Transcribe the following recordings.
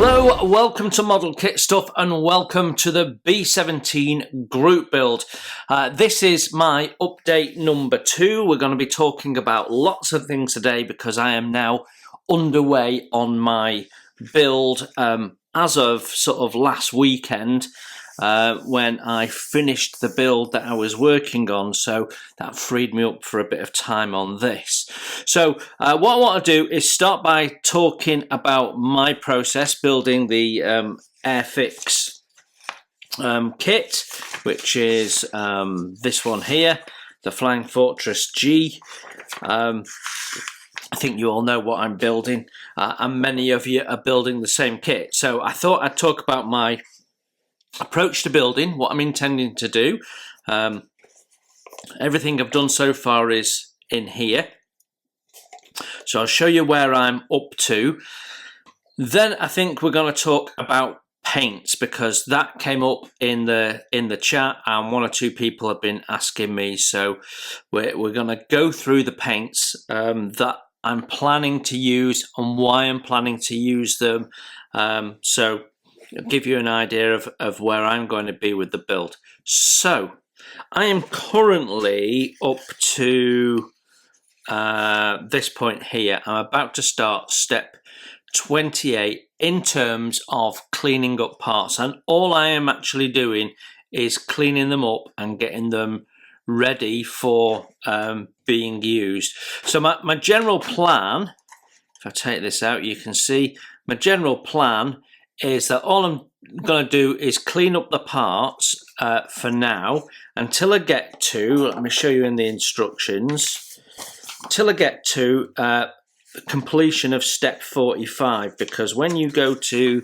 Hello, welcome to Model Kit Stuff and welcome to the B-17 group build. This is my update number 2. We're going to be talking about lots of things today because I am now underway on my build as of sort of last weekend when I finished the build that I was working on, so that freed me up for a bit of time on this. So what I want to do is start by talking about my process building the Airfix kit, which is this one here, the Flying Fortress G. I think you all know what I'm building, and many of you are building the same kit. So I thought I'd talk about my approach to building, what I'm intending to do. Everything I've done so far is in here. So I'll show you where I'm up to. Then I think we're going to talk about paints because that came up in the chat and one or two people have been asking me. So we're going to go through the paints that I'm planning to use and why I'm planning to use them. So I'll give you an idea of where I'm going to be with the build. So I am currently up to this point here. I'm about to start step 28 in terms of cleaning up parts, and all I am actually doing is cleaning them up and getting them ready for being used. So my general plan, if I take this out, you can see my general plan is that all I'm going to do is clean up the parts for now until I get to, let me show you in the instructions, until I get to the completion of step 45, because when you go to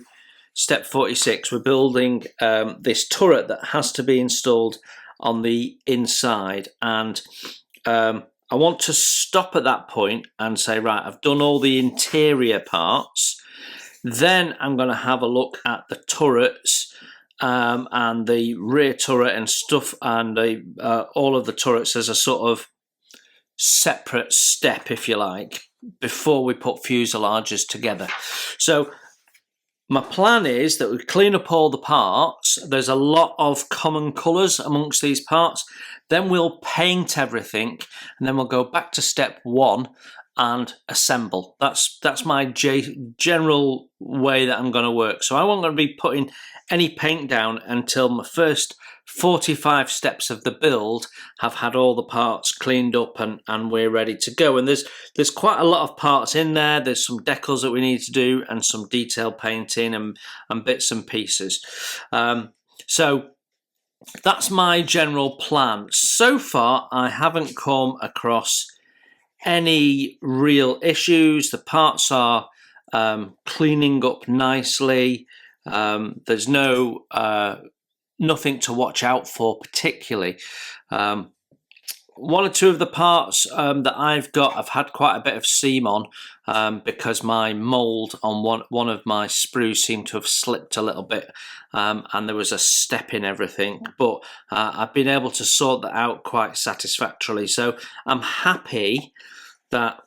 step 46 we're building this turret that has to be installed on the inside, and I want to stop at that point and say, right, I've done all the interior parts. Then I'm going to have a look at the turrets and the rear turret and stuff, and all of the turrets as a sort of separate step, if you like, before we put fuselages together. So my plan is that we clean up all the parts. There's a lot of common colours amongst these parts. Then we'll paint everything, and then we'll go back to step 1 and assemble. That's my general way that I'm going to work. So I won't going to be putting any paint down until my first 45 steps of the build have had all the parts cleaned up and we're ready to go. And there's quite a lot of parts in there. There's some decals that we need to do and some detail painting and bits and pieces. So that's my general plan. So far I haven't come across any real issues. The parts are cleaning up nicely. There's nothing to watch out for particularly. One or two of the parts that I've got, I've had quite a bit of seam on because my mould on one of my sprues seemed to have slipped a little bit, and there was a step in everything, but I've been able to sort that out quite satisfactorily. So I'm happy that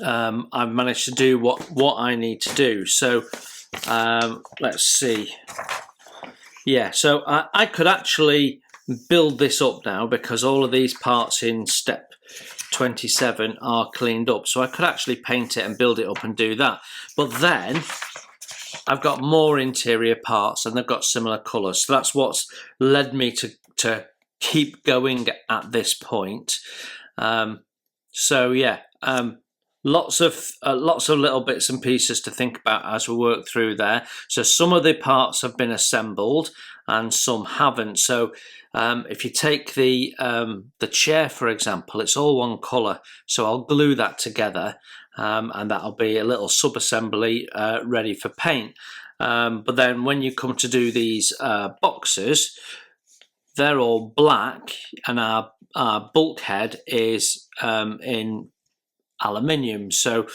I've managed to do what I need to do. So let's see. Yeah, so I could actually build this up now because all of these parts in step 27 are cleaned up. So I could actually paint it and build it up and do that. But then I've got more interior parts and they've got similar colours. So that's what's led me to keep going at this point. So yeah, lots of little bits and pieces to think about as we work through there. So some of the parts have been assembled and some haven't. So if you take the chair, for example, it's all one colour. So I'll glue that together and that'll be a little sub-assembly ready for paint. But then when you come to do these boxes, they're all black, and our bulkhead is in aluminium, so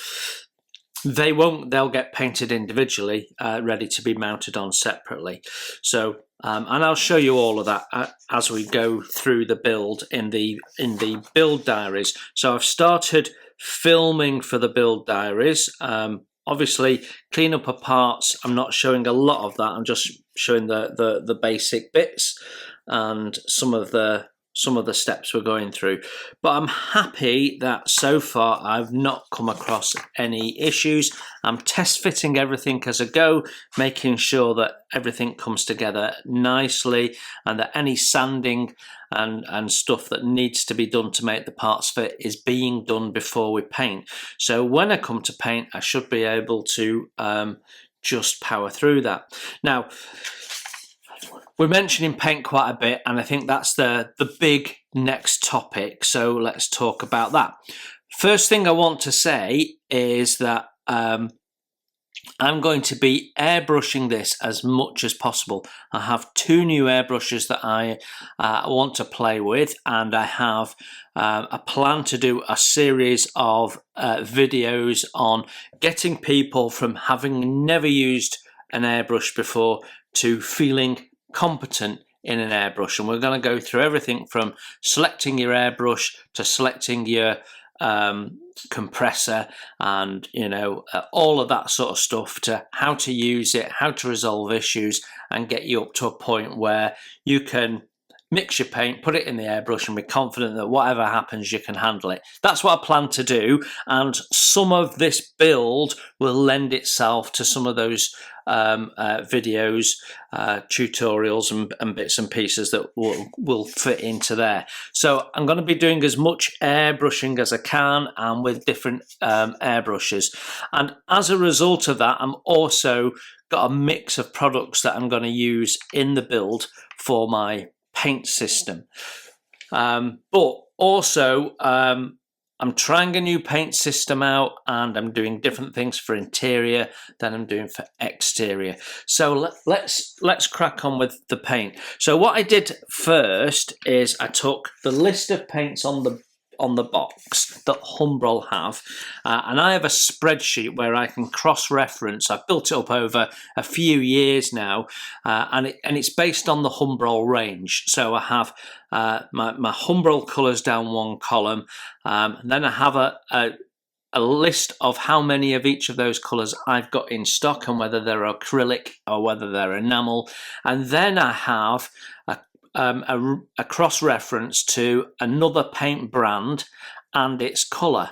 they'll get painted individually, ready to be mounted on separately. So and I'll show you all of that as we go through the build in the build diaries. So I've started filming for the build diaries. Obviously, cleanup of parts, I'm not showing a lot of that. I'm just showing the basic bits and some of the steps we're going through. But I'm happy that so far I've not come across any issues. I'm test fitting everything as I go, making sure that everything comes together nicely, and that any sanding and stuff that needs to be done to make the parts fit is being done before we paint. So when I come to paint, I should be able to just power through that. Now, we're mentioning paint quite a bit, and I think that's the big next topic, so let's talk about that. First thing I want to say is that I'm going to be airbrushing this as much as possible. I have 2 new airbrushes that I want to play with, and I have a plan to do a series of videos on getting people from having never used an airbrush before to feeling competent in an airbrush. And we're going to go through everything from selecting your airbrush to selecting your compressor, and all of that sort of stuff, to how to use it, how to resolve issues, and get you up to a point where you can mix your paint, put it in the airbrush, and be confident that whatever happens, you can handle it. That's what I plan to do, and some of this build will lend itself to some of those videos, tutorials, and bits and pieces that will fit into there. So I'm going to be doing as much airbrushing as I can, and with different airbrushes. And as a result of that, I'm also got a mix of products that I'm going to use in the build for my paint system. But also I'm trying a new paint system out, and I'm doing different things for interior than I'm doing for exterior. So let's crack on with the paint. So what I did first is I took the list of paints on the box that Humbrol have, and I have a spreadsheet where I can cross-reference. I've built it up over a few years now, and it's based on the Humbrol range. So I have my Humbrol colours down one column, and then I have a list of how many of each of those colours I've got in stock, and whether they're acrylic or whether they're enamel. And then I have a cross-reference to another paint brand and its colour,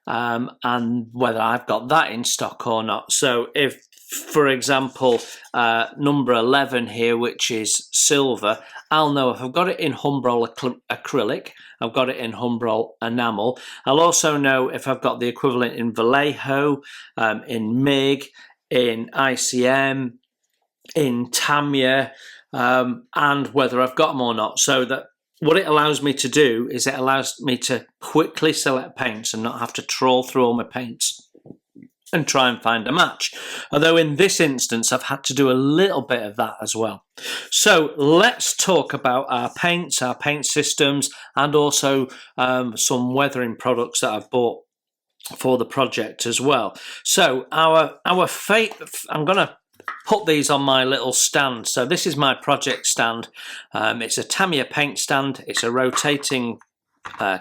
and whether I've got that in stock or not. So if, for example, number 11 here, which is silver, I'll know if I've got it in Humbrol acrylic, I've got it in Humbrol enamel. I'll also know if I've got the equivalent in Vallejo, in MIG, in ICM, in Tamiya, and whether I've got them or not. So that what it allows me to do is it allows me to quickly select paints and not have to trawl through all my paints and try and find a match. Although in this instance, I've had to do a little bit of that as well. So let's talk about our paints, our paint systems, and also some weathering products that I've bought for the project as well. So I'm going to put these on my little stand. So this is my project stand. It's a Tamiya paint stand. It's a rotating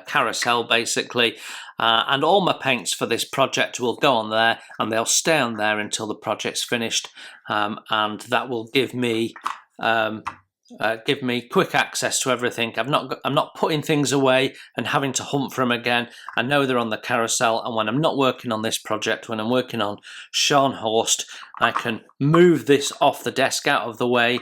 carousel basically, and all my paints for this project will go on there, and they'll stay on there until the project's finished, and that will give me quick access to everything. I'm not putting things away and having to hunt for them again. I know they're on the carousel, and when I'm not working on this project, when I'm working on Scharnhorst, I can move this off the desk out of the way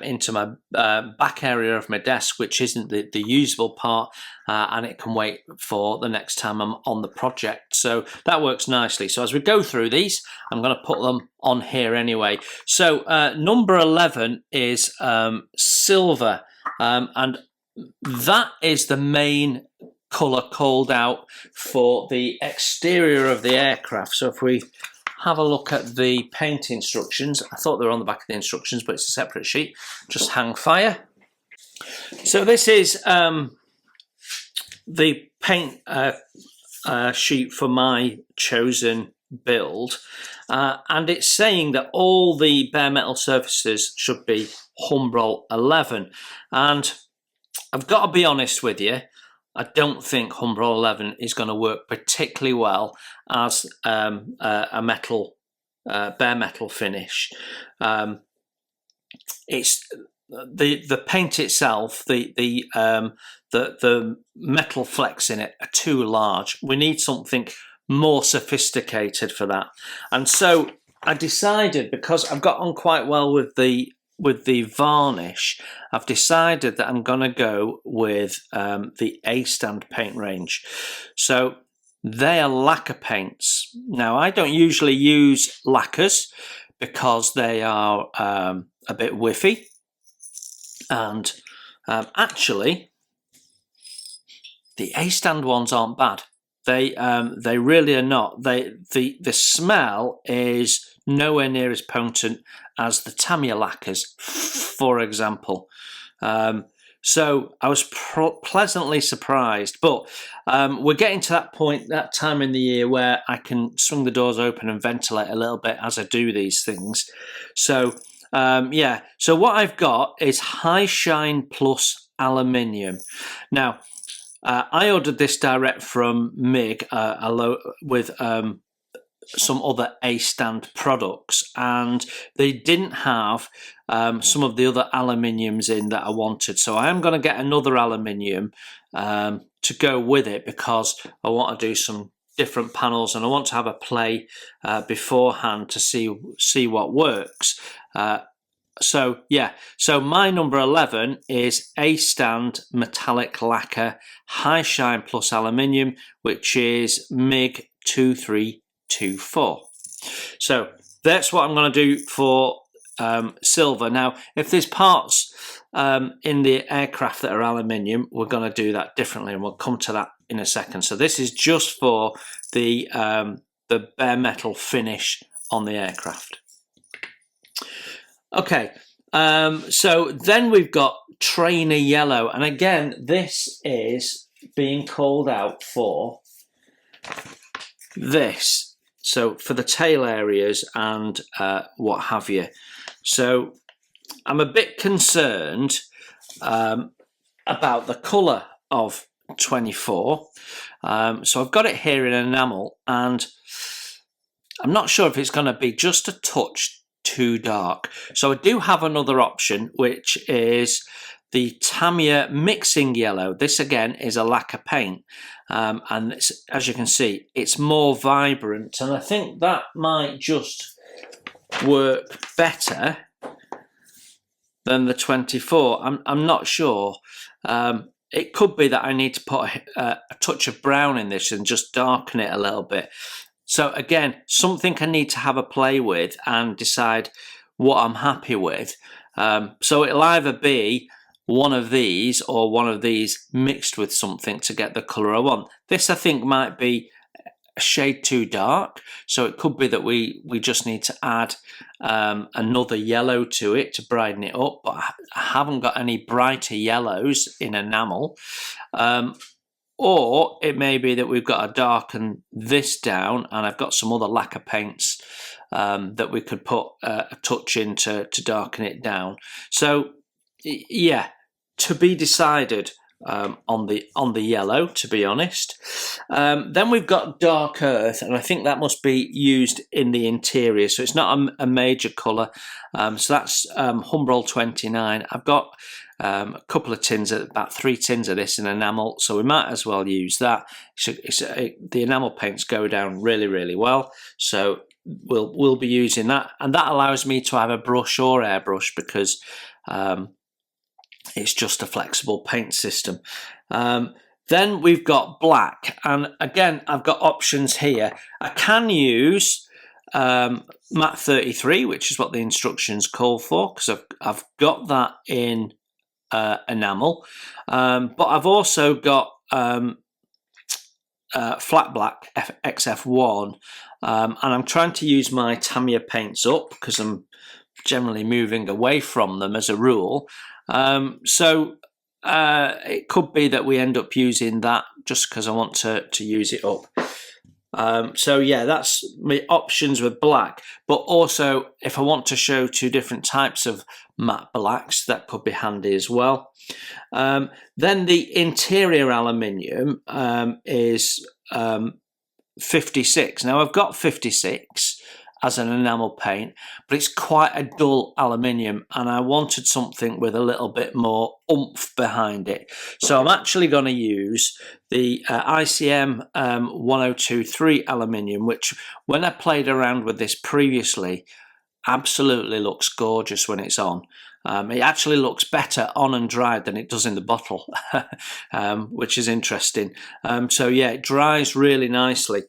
into my back area of my desk, which isn't the usable part, and it can wait for the next time I'm on the project. So that works nicely. So as we go through these, I'm going to put them on here anyway. So number 11 is silver, and that is the main colour called out for the exterior of the aircraft. So if we have a look at the paint instructions, I thought they were on the back of the instructions, but it's a separate sheet. Just hang fire. So this is the paint sheet for my chosen build, and it's saying that all the bare metal surfaces should be Humbrol 11, and I've got to be honest with you, I don't think Humbrol 11 is going to work particularly well as a metal bare metal finish. It's the paint itself, the metal flecks in it are too large. We need something more sophisticated for that. And so I decided, because I've got on quite well with the varnish, I've decided that I'm going to go with the A-stand paint range. So they are lacquer paints. Now, I don't usually use lacquers because they are a bit whiffy, and actually the A-stand ones aren't bad. They really are not. The smell is nowhere near as potent as the Tamiya lacquers, for example. So I was pleasantly surprised, but we're getting to that point, that time in the year where I can swing the doors open and ventilate a little bit as I do these things. So yeah, so what I've got is High Shine Plus Aluminium. Now, I ordered this direct from MIG with some other A-stand products, and they didn't have some of the other aluminiums in that I wanted. So I am going to get another aluminium to go with it, because I want to do some different panels and I want to have a play beforehand to see what works. So yeah, so my number 11 is A-stand metallic lacquer High Shine Plus aluminium, which is MIG 2324. So that's what I'm going to do for silver. Now, if there's parts in the aircraft that are aluminium, we're going to do that differently, and we'll come to that in a second. So this is just for the bare metal finish on the aircraft. Okay, so then we've got trainer yellow, and again, this is being called out for this. So for the tail areas and what have you. So I'm a bit concerned about the colour of 24. So I've got it here in enamel, and I'm not sure if it's going to be just a touch too dark. So I do have another option, which is the Tamiya mixing yellow. This again is a lacquer paint, and it's, as you can see, it's more vibrant, and I think that might just work better than the 24. I'm not sure. It could be that I need to put a touch of brown in this and just darken it a little bit. So again, something I need to have a play with and decide what I'm happy with. So it'll either be one of these or one of these mixed with something to get the colour I want. This I think might be a shade too dark, so it could be that we just need to add another yellow to it to brighten it up, but I haven't got any brighter yellows in enamel. Or it may be that we've got to darken this down, and I've got some other lacquer paints that we could put a touch in to darken it down. So yeah, to be decided on the yellow, to be honest. Then we've got dark earth, and I think that must be used in the interior, so it's not a major colour. So that's Humbrol 29. I've got a couple of tins, about 3 tins of this in enamel, so we might as well use that. The enamel paints go down really, really well, so we'll be using that, and that allows me to have a brush or airbrush, because it's just a flexible paint system. Then we've got black, and again I've got options here. I can use matte 33, which is what the instructions call for, because I've got that in enamel, but I've also got flat black XF1, and I'm trying to use my Tamiya paints up because I'm generally moving away from them as a rule. So it could be that we end up using that just because I want to use it up. So yeah, that's my options with black, but also if I want to show two different types of matte blacks, that could be handy as well. Then the interior aluminium is 56. Now I've got 56 as an enamel paint, but it's quite a dull aluminium and I wanted something with a little bit more oomph behind it. So I'm actually going to use the ICM 1023 aluminium, which when I played around with this previously, absolutely looks gorgeous when it's on. It actually looks better on and dried than it does in the bottle, which is interesting. So yeah, it dries really nicely.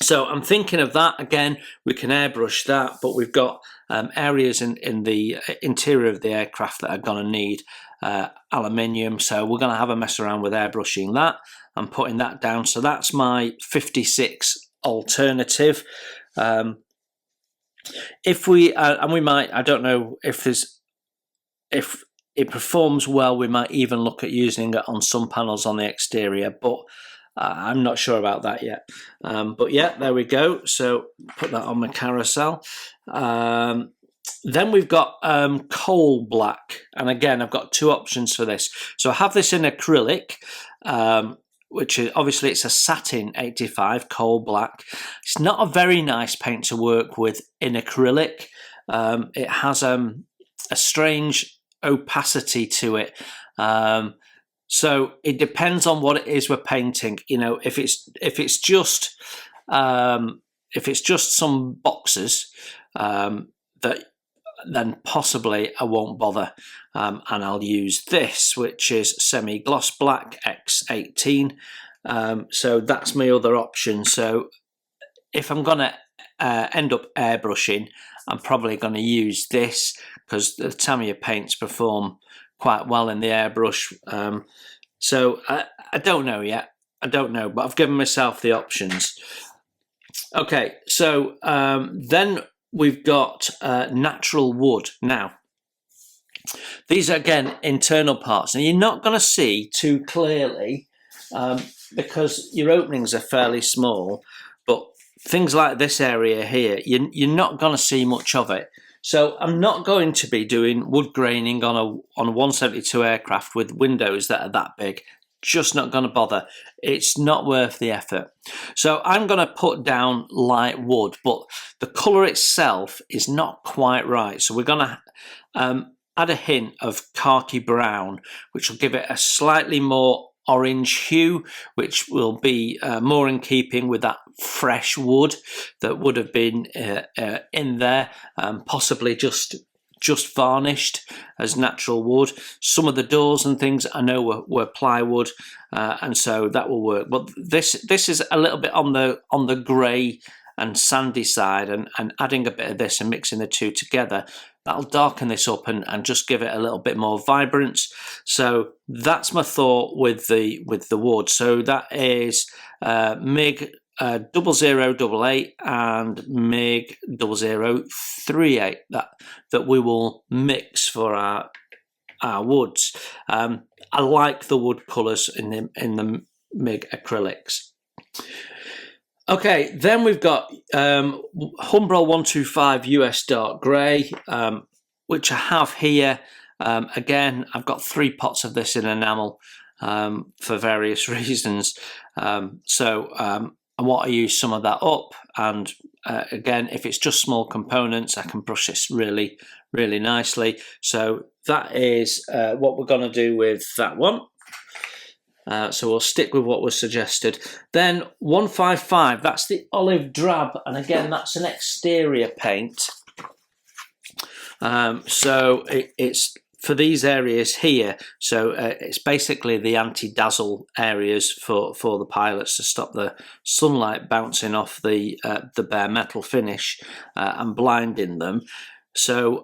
So I'm thinking of that again. We can airbrush that, but we've got areas in the interior of the aircraft that are going to need aluminium. So we're going to have a mess around with airbrushing that and putting that down. So that's my 56 alternative. If we and we might, I don't know if it performs well, we might even look at using it on some panels on the exterior, but I'm not sure about that yet. But yeah, there we go. So put that on my carousel. Then we've got coal black, and again I've got two options for this. So I have this in acrylic, which is obviously it's a satin 85 coal black. It's not a very nice paint to work with in acrylic. It has a strange opacity to it. So it depends on what it is we're painting. You know, if it's just some boxes, then possibly I won't bother, and I'll use this, which is semi-gloss black X18. So that's my other option. So if I'm gonna end up airbrushing, I'm probably going to use this because the Tamiya paints perform quite well in the airbrush. So I don't know yet. I don't know, but I've given myself the options. Okay, so then we've got natural wood. Now, these are again internal parts, and you're not going to see too clearly because your openings are fairly small, but things like this area here, you're not going to see much of it. So I'm not going to be doing wood graining on a 172 aircraft with windows that are that big. Just not going to bother. It's not worth the effort. So I'm going to put down light wood, but the colour itself is not quite right. So we're going to add a hint of khaki brown, which will give it a slightly more orange hue, which will be more in keeping with that fresh wood that would have been in there, possibly just varnished as natural wood. Some of the doors and things I know were plywood, and so that will work. But this is a little bit on the grey and sandy side, and adding a bit of this and mixing the two together, that'll darken this up and just give it a little bit more vibrance. So that's my thought with the wood. So that is MiG 0088 and MiG 0038 that we will mix for our woods. I like the wood colours in the MiG acrylics. Okay, then we've got Humbrol 125 US Dark Grey, which I have here. Again, I've got 3 pots of this in enamel for various reasons. So I want to use some of that up, and again, if it's just small components, I can brush this really, really nicely. So that is what we're going to do with that one. So we'll stick with what was suggested. Then 155, that's the olive drab, and again, that's an exterior paint. So it's for these areas here. So it's basically the anti-dazzle areas for the pilots to stop the sunlight bouncing off the bare metal finish and blinding them. So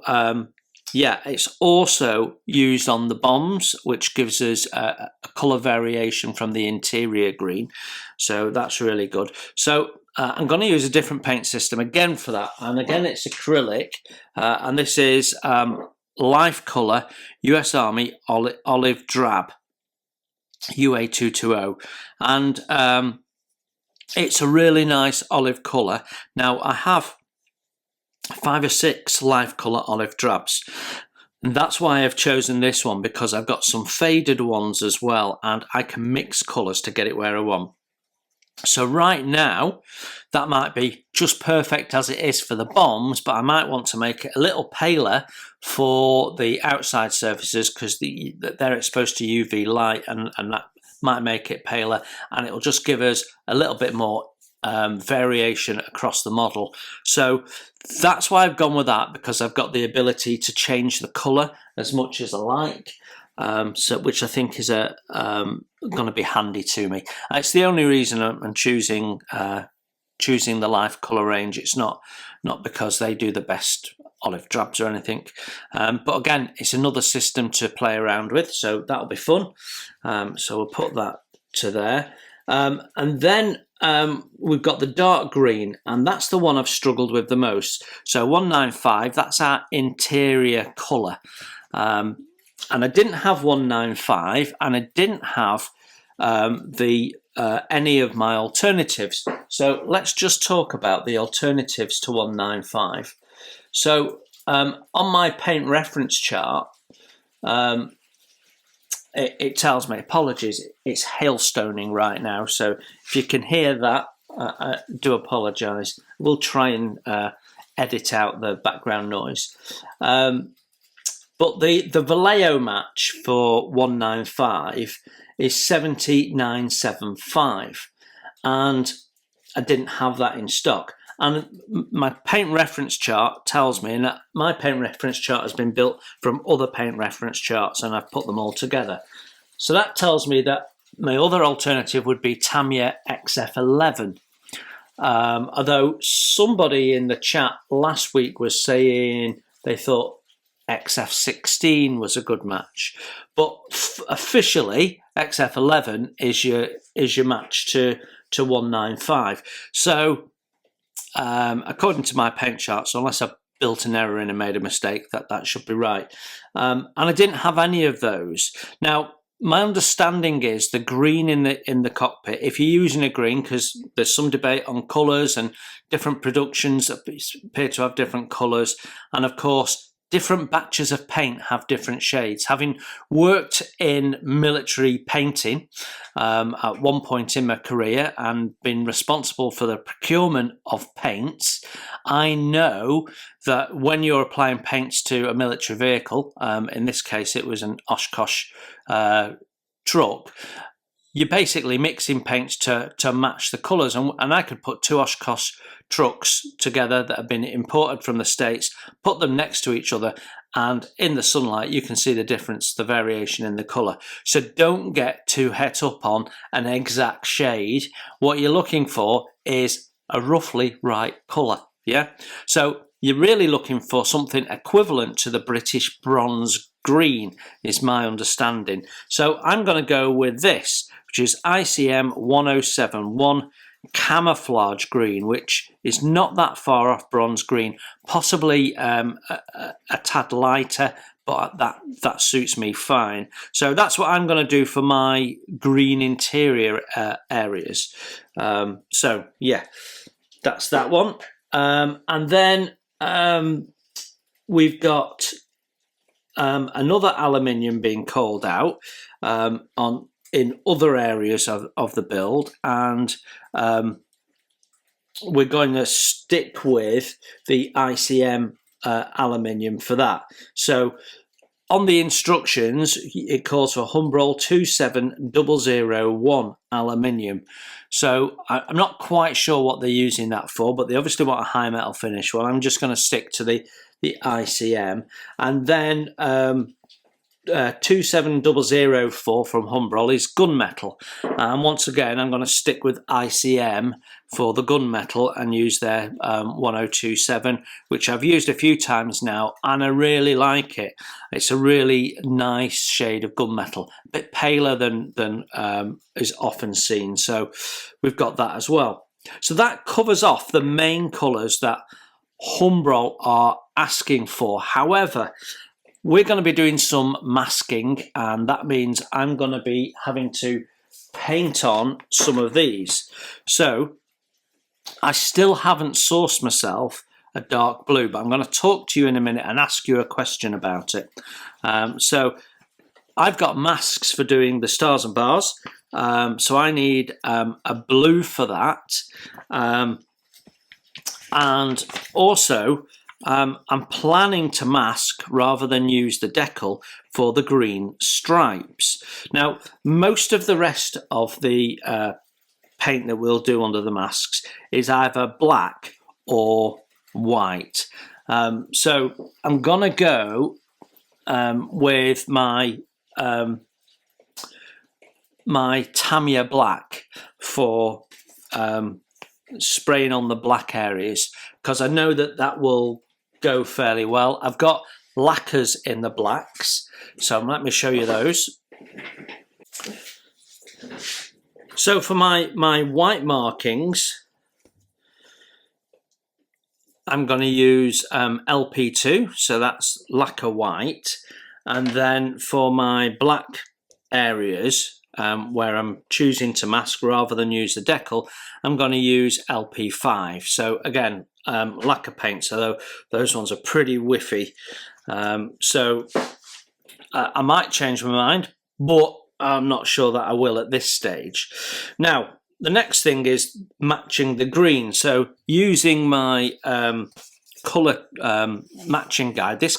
yeah, it's also used on the bombs, which gives us a colour variation from the interior green. So that's really good. So I'm going to use a different paint system again for that. And again, it's acrylic. And this is Life Colour US Army Olive Drab UA220. And it's a really nice olive colour. Now, I have 5 or 6 Life Colour olive drabs, and that's why I've chosen this one, because I've got some faded ones as well, and I can mix colours to get it where I want. So right now that might be just perfect as it is for the bombs, but I might want to make it a little paler for the outside surfaces, because they're exposed to UV light, and that might make it paler, and it'll just give us a little bit more variation across the model. So that's why I've gone with that, because I've got the ability to change the colour as much as I like, which I think is going to be handy to me. It's the only reason I'm choosing the Life Colour range. It's not because they do the best olive drabs or anything, but again, it's another system to play around with, so that'll be fun. So we'll put that to there, and then we've got the dark green, and that's the one I've struggled with the most. So 195, that's our interior colour, and I didn't have 195, and I didn't have any of my alternatives. So let's just talk about the alternatives to 195. So on my paint reference chart, it tells me, apologies, it's hailstoning right now, so if you can hear that, I do apologise. We'll try and edit out the background noise. But the Vallejo match for 195 is 7975, and I didn't have that in stock. And my paint reference chart tells me, and my paint reference chart has been built from other paint reference charts, and I've put them all together. So that tells me that my other alternative would be Tamiya XF11. Although somebody in the chat last week was saying they thought XF16 was a good match, but officially XF11 is your match to 195. So according to my paint charts, unless I've built an error in and made a mistake, that should be right. And I didn't have any of those. Now, my understanding is the green in the cockpit, if you're using a green, because there's some debate on colours and different productions appear to have different colours, and of course different batches of paint have different shades. Having worked in military painting at one point in my career and been responsible for the procurement of paints, I know that when you're applying paints to a military vehicle, in this case it was an Oshkosh truck, you're basically mixing paints to match the colours, and I could put 2 Oshkosh trucks together that have been imported from the States, put them next to each other, and in the sunlight you can see the difference, the variation in the colour. So don't get too het up on an exact shade. What you're looking for is a roughly right colour, yeah? So you're really looking for something equivalent to the British bronze green, is my understanding. So I'm going to go with this, which is ICM 1071 camouflage green, which is not that far off bronze green, possibly a tad lighter, but that suits me fine. So that's what I'm going to do for my green interior areas. So yeah, that's that one. And then we've got another aluminium being called out in other areas of the build, and we're going to stick with the ICM aluminium for that. So on the instructions, it calls for Humbrol 27001 aluminium. So I'm not quite sure what they're using that for, but they obviously want a high metal finish. Well, I'm just going to stick to the ICM, and then 27004 from Humbrol is gunmetal, and once again I'm going to stick with ICM for the gunmetal and use their 1027, which I've used a few times now and I really like it. It's a really nice shade of gunmetal, a bit paler than is often seen, so we've got that as well. So that covers off the main colours that Humbrol are asking for. However, we're going to be doing some masking, and that means I'm going to be having to paint on some of these. So I still haven't sourced myself a dark blue, but I'm going to talk to you in a minute and ask you a question about it. So I've got masks for doing the stars and bars, so I need a blue for that, and also I'm planning to mask rather than use the decal for the green stripes. Now, most of the rest of the paint that we'll do under the masks is either black or white. So I'm gonna go with my my Tamiya black for spraying on the black areas, because I know that that will go fairly well. I've got lacquers in the blacks, so let me show you those. So for my white markings, I'm going to use LP2, so that's lacquer white, and then for my black areas where I'm choosing to mask rather than use the decal, I'm going to use LP5. So again, lacquer paint, so those ones are pretty whiffy. So I might change my mind, but I'm not sure that I will at this stage. Now, the next thing is matching the green. So using my colour matching guide, this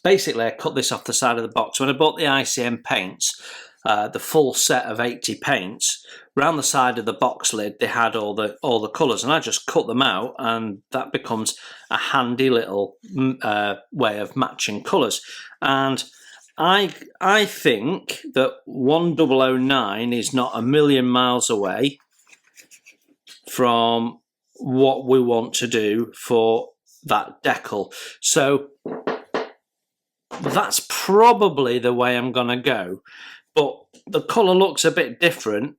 basically I cut this off the side of the box. When I bought the ICM paints, the full set of 80 paints, round the side of the box lid they had all the colours, and I just cut them out, and that becomes a handy little way of matching colours. And I think that 1009 is not a million miles away from what we want to do for that decal. So that's probably the way I'm going to go. But the colour looks a bit different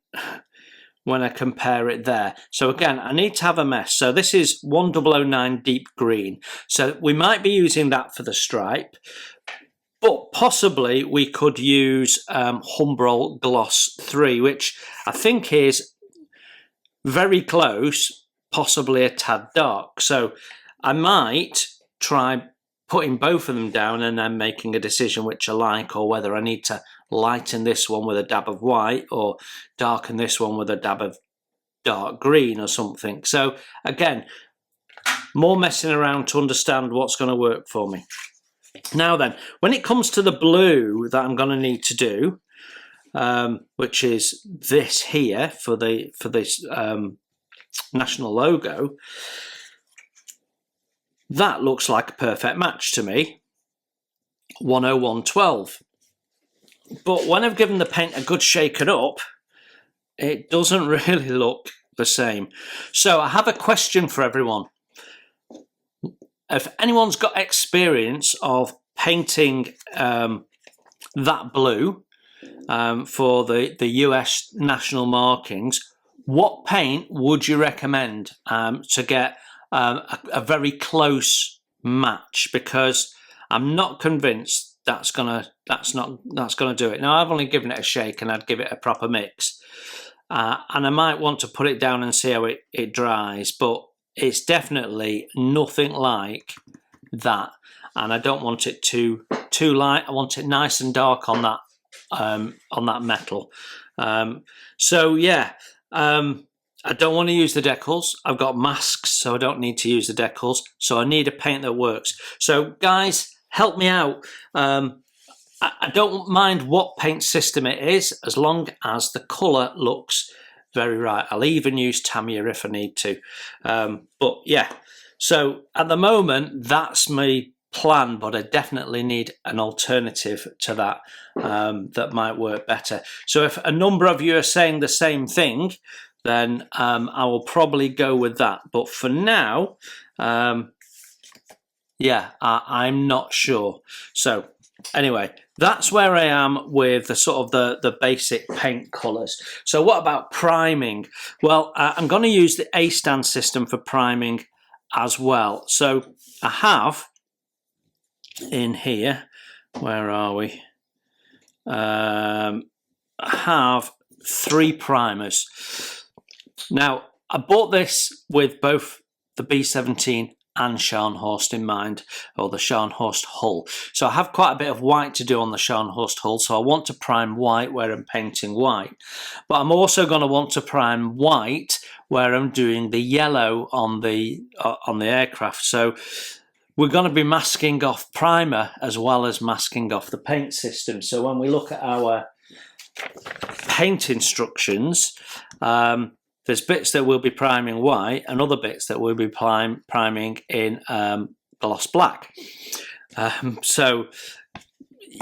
when I compare it there. So again, I need to have a mesh. So this is 1009 deep green. So we might be using that for the stripe, but possibly we could use Humbrol Gloss 3, which I think is very close, possibly a tad dark. So I might try putting both of them down and then making a decision which I like, or whether I need to lighten this one with a dab of white or darken this one with a dab of dark green or something. So again, more messing around to understand what's going to work for me. Now then, when it comes to the blue that I'm going to need to do, which is this here for this national logo, that looks like a perfect match to me, 10112. But when I've given the paint a good shaken up, it doesn't really look the same. So I have a question for everyone. If anyone's got experience of painting that blue for the US national markings, what paint would you recommend to get a very close match? Because I'm not convinced that's gonna do it. Now, I've only given it a shake, and I'd give it a proper mix, and I might want to put it down and see how it dries, but it's definitely nothing like that, and I don't want it too light. I want it nice and dark on that metal. So yeah, I don't want to use the decals. I've got masks, so I don't need to use the decals. So I need a paint that works. So guys, help me out. I don't mind what paint system it is, as long as the colour looks very right. I'll even use Tamiya if I need to. But yeah, so at the moment, that's my plan, but I definitely need an alternative to that that might work better. So if a number of you are saying the same thing, then I will probably go with that. But for now, yeah, I'm not sure. So anyway, that's where I am with the sort of the basic paint colours. So what about priming? Well, I'm going to use the A-stand system for priming as well. So I have in here, where are we? I have 3 primers. Now, I bought this with both the B-17 and Scharnhorst in mind, or the Scharnhorst hull. So I have quite a bit of white to do on the Scharnhorst hull, so I want to prime white where I'm painting white. But I'm also going to want to prime white where I'm doing the yellow on the aircraft. So we're going to be masking off primer as well as masking off the paint system. So when we look at our paint instructions, there's bits that we'll be priming white and other bits that we'll be priming in gloss black. So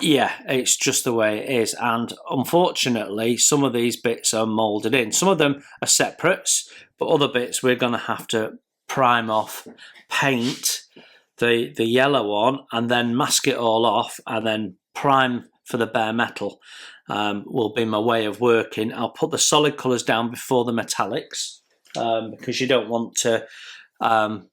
yeah, it's just the way it is. And unfortunately, some of these bits are moulded in. Some of them are separates, but other bits we're going to have to prime off, paint the yellow on, and then mask it all off, and then prime for the bare metal. Will be my way of working. I'll put the solid colours down before the metallics, because you don't want to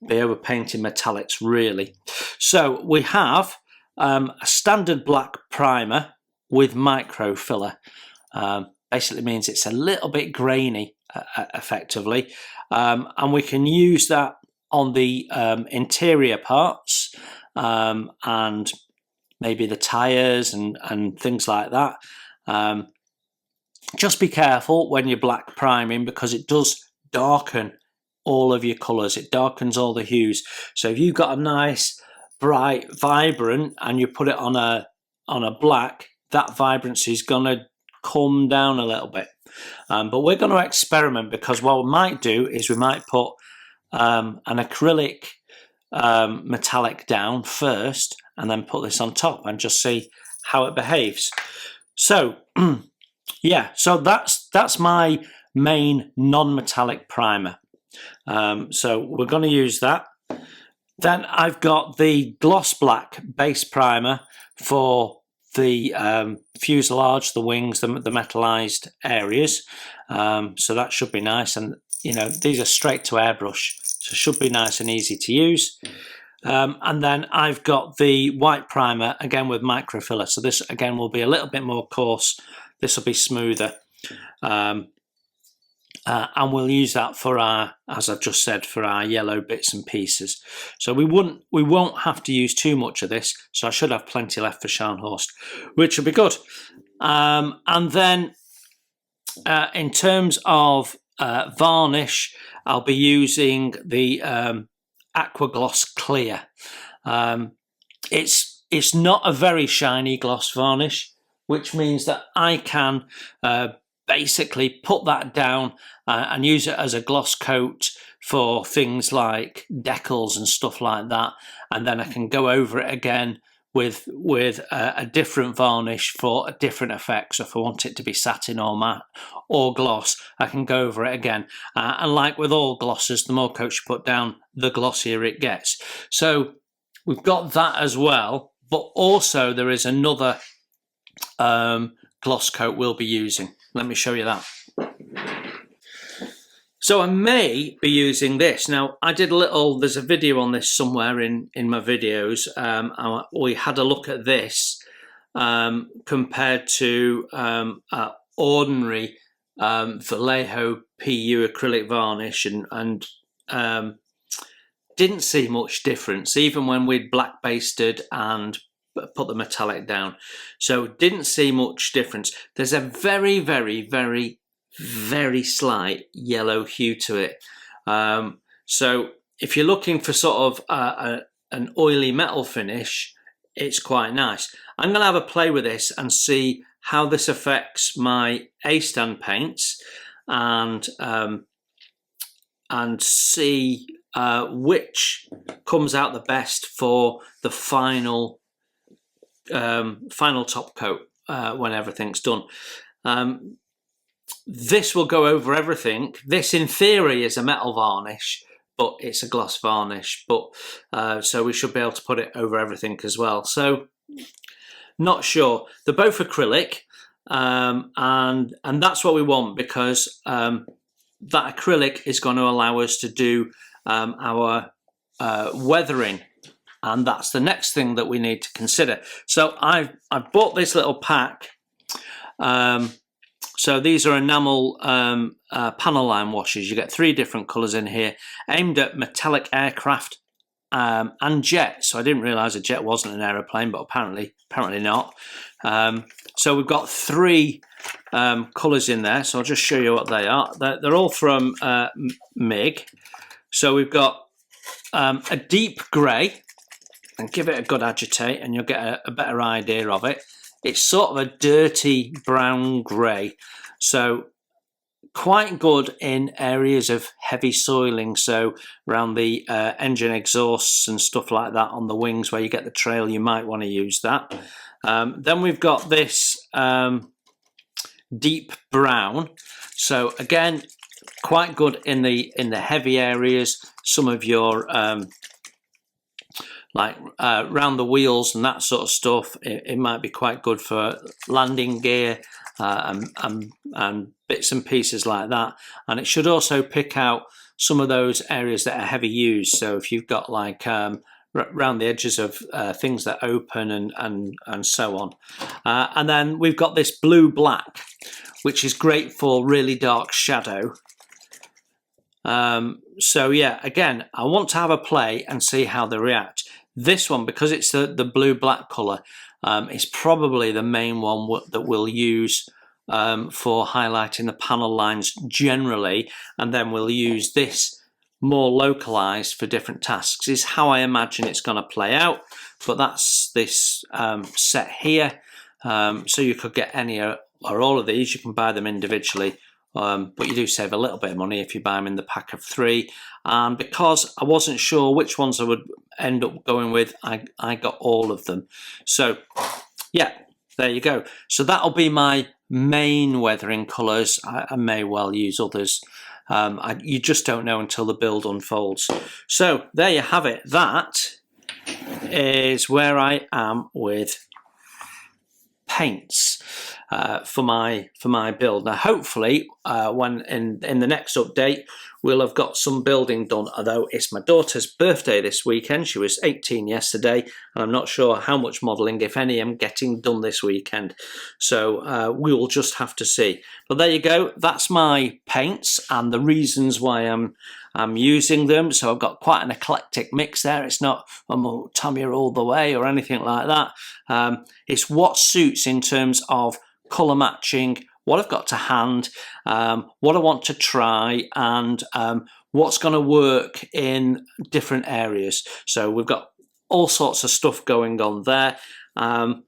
be over painting metallics really. So we have a standard black primer with micro filler. Basically means it's a little bit grainy effectively, and we can use that on the interior parts and maybe the tyres and things like that. Just be careful when you're black priming, because it does darken all of your colours. It darkens all the hues. So if you've got a nice, bright, vibrant, and you put it on a black, that vibrancy is going to come down a little bit. But we're going to experiment, because what we might do is we might put an acrylic metallic down first, and then put this on top and just see how it behaves. So yeah, so that's my main non-metallic primer. So we're going to use that. Then I've got the gloss black base primer for the fuselage, the wings, the metallized areas. So that should be nice, and you know, these are straight to airbrush, so should be nice and easy to use. And then I've got the white primer again with microfiller. So this again will be a little bit more coarse. This will be smoother. And we'll use that for our, as I've just said, for our yellow bits and pieces. So we won't have to use too much of this. So I should have plenty left for Scharnhorst, which will be good. And then in terms of varnish, I'll be using the Aqua Gloss Clear. It's not a very shiny gloss varnish, which means that I can basically put that down and use it as a gloss coat for things like decals and stuff like that, and then I can go over it again with a different varnish for a different effect. So if I want it to be satin or matte or gloss, I can go over it again. And like with all glosses, the more coats you put down, the glossier it gets. So we've got that as well, but also there is another gloss coat we'll be using. Let me show you that. So I may be using this. Now, I did there's a video on this somewhere in my videos. We had a look at this compared to ordinary Vallejo PU acrylic varnish, and didn't see much difference, even when we'd black basted and put the metallic down. So didn't see much difference. There's a very, very, very, very slight yellow hue to it. So if you're looking for sort of an oily metal finish, it's quite nice. I'm going to have a play with this and see how this affects my A-stand paints, and see which comes out the best for the final top coat when everything's done. This will go over everything. This in theory is a metal varnish, but it's a gloss varnish, but so we should be able to put it over everything as well. So not sure. They're both acrylic, and that's what we want, because that acrylic is going to allow us to do our weathering, and that's the next thing that we need to consider. So I've bought this little pack. So these are enamel panel line washes. You get 3 different colours in here, aimed at metallic aircraft and jet. So I didn't realise a jet wasn't an aeroplane, but apparently not. So we've got 3 colours in there. So I'll just show you what they are. They're all from MIG. So we've got a deep grey, and give it a good agitate and you'll get a better idea of it. It's sort of a dirty brown grey, so quite good in areas of heavy soiling, so around the engine exhausts and stuff like that on the wings where you get the trail, you might want to use that. Then we've got this deep brown, so again quite good in the heavy areas, some of your like round the wheels and that sort of stuff. It might be quite good for landing gear and bits and pieces like that. And it should also pick out some of those areas that are heavy used. So if you've got like around the edges of things that open and so on. And then we've got this blue black, which is great for really dark shadow. So yeah, again, I want to have a play and see how they react. This one, because it's the blue black colour, is probably the main one that we'll use for highlighting the panel lines generally, and then we'll use this more localized for different tasks, is how I imagine it's going to play out. But that's this set here, so you could get any or all of these. You can buy them individually, but you do save a little bit of money if you buy them in the pack of 3. And because I wasn't sure which ones I would end up going with, I got all of them. So yeah, there you go. So that'll be my main weathering colours. I may well use others. You just don't know until the build unfolds. So there you have it. That is where I am with paints for my build. Now hopefully when in the next update we'll have got some building done, although it's my daughter's birthday this weekend. She was 18 yesterday, and I'm not sure how much modelling, if any, I'm getting done this weekend, so we will just have to see. But there you go, that's my paints and the reasons why I'm using them. So I've got quite an eclectic mix there. It's not Tamiya all the way or anything like that. It's what suits in terms of colour matching, what I've got to hand, what I want to try, and what's going to work in different areas. So we've got all sorts of stuff going on there, and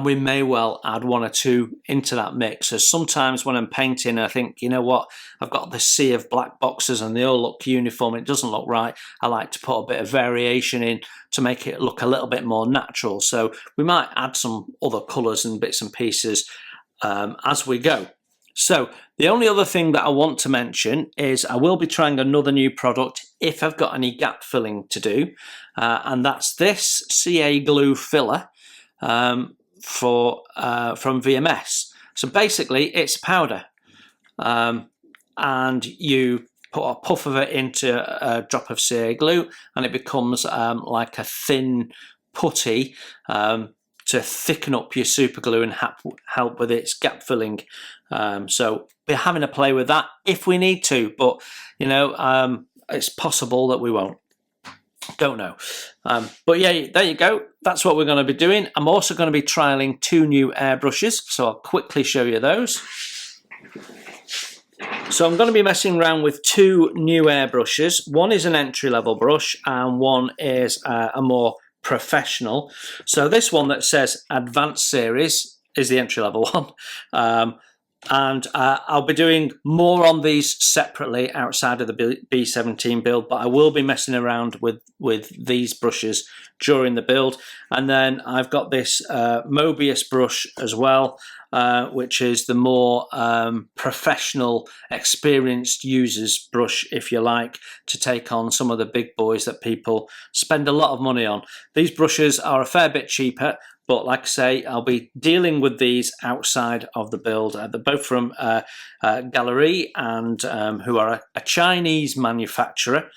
we may well add 1 or 2 into that mix. So sometimes when I'm painting, I think, you know what, I've got this sea of black boxes and they all look uniform. It doesn't look right. I like to put a bit of variation in to make it look a little bit more natural. So we might add some other colours and bits and pieces as we go. So the only other thing that I want to mention is I will be trying another new product if I've got any gap filling to do, and that's this CA glue filler from VMS. So basically it's powder, and you put a puff of it into a drop of CA glue and it becomes like a thin putty to thicken up your super glue and help with its gap filling. So we're having a play with that if we need to, but you know, it's possible that we won't. Don't know. But yeah, there you go. That's what we're going to be doing. I'm also going to be trialing 2 new airbrushes, so I'll quickly show you those. So I'm going to be messing around with 2 new airbrushes. One is an entry-level brush and one is a more professional. So this one that says Advanced Series is the entry-level one. and I'll be doing more on these separately outside of the B-17 build, but I will be messing around with these brushes during the build. And then I've got this Mobius brush as well, which is the more professional, experienced users brush, if you like, to take on some of the big boys that people spend a lot of money on. These brushes are a fair bit cheaper, but like I say, I'll be dealing with these outside of the build. They're both from Gallery, and who are a Chinese manufacturer,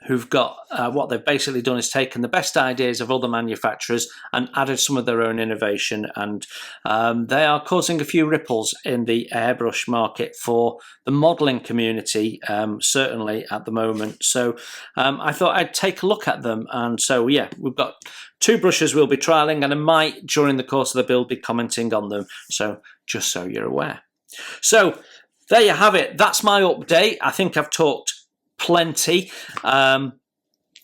who've got what they've basically done is taken the best ideas of other manufacturers and added some of their own innovation, and they are causing a few ripples in the airbrush market for the modelling community, certainly at the moment. So I thought I'd take a look at them, and so yeah, we've got 2 brushes we'll be trialling, and I might during the course of the build be commenting on them, so just so you're aware. So there you have it, that's my update. I think I've talked plenty.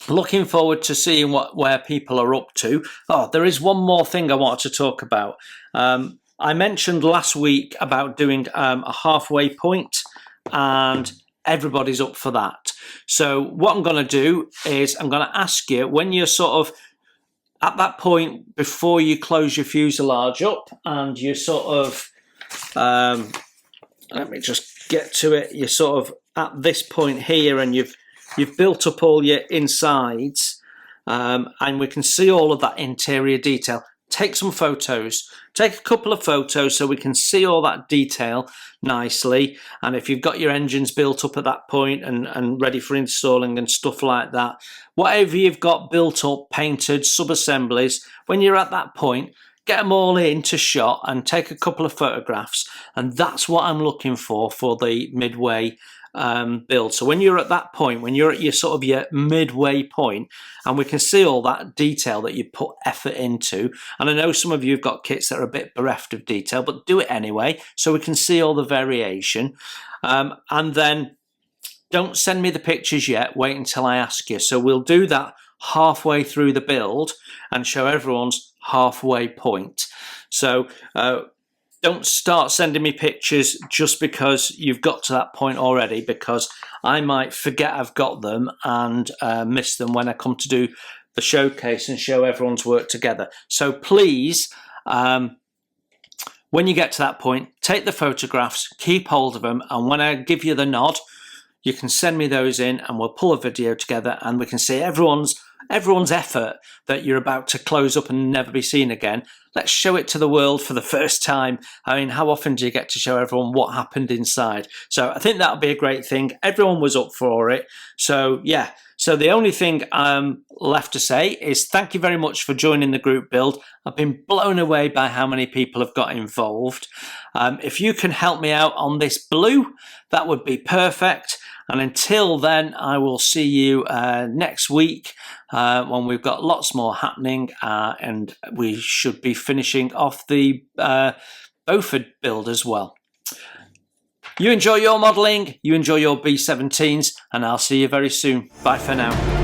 Looking forward to seeing where people are up to. Oh, there is one more thing I wanted to talk about. I mentioned last week about doing a halfway point, and everybody's up for that. So what I'm going to do is I'm going to ask you, when you're sort of at that point before you close your fuselage up and you sort of let me just get to it, you're sort of at this point here, and you've built up all your insides, and we can see all of that interior detail. Take some photos, take a couple of photos so we can see all that detail nicely. And if you've got your engines built up at that point and ready for installing and stuff like that, whatever you've got built up, painted, sub-assemblies, when you're at that point, get them all into shot and take a couple of photographs. And that's what I'm looking for the midway build. So when you're at that point, when you're at your sort of your midway point, and we can see all that detail that you put effort into, and I know some of you have got kits that are a bit bereft of detail, but do it anyway so we can see all the variation. And then don't send me the pictures yet, wait until I ask you. So we'll do that halfway through the build and show everyone's halfway point. So don't start sending me pictures just because you've got to that point already, because I might forget I've got them and miss them when I come to do the showcase and show everyone's work together. So please, when you get to that point, take the photographs, keep hold of them, and when I give you the nod, you can send me those in and we'll pull a video together and we can see everyone's effort that you're about to close up and never be seen again. Let's show it to the world for the first time. I mean, how often do you get to show everyone what happened inside? So I think that'll be a great thing. Everyone was up for it. So yeah, so the only thing left to say is thank you very much for joining the group build. I've been blown away by how many people have got involved. If you can help me out on this blue, that would be perfect. And until then, I will see you next week when we've got lots more happening, and we should be finishing off the Beaufort build as well. You enjoy your modelling, you enjoy your B-17s, and I'll see you very soon. Bye for now.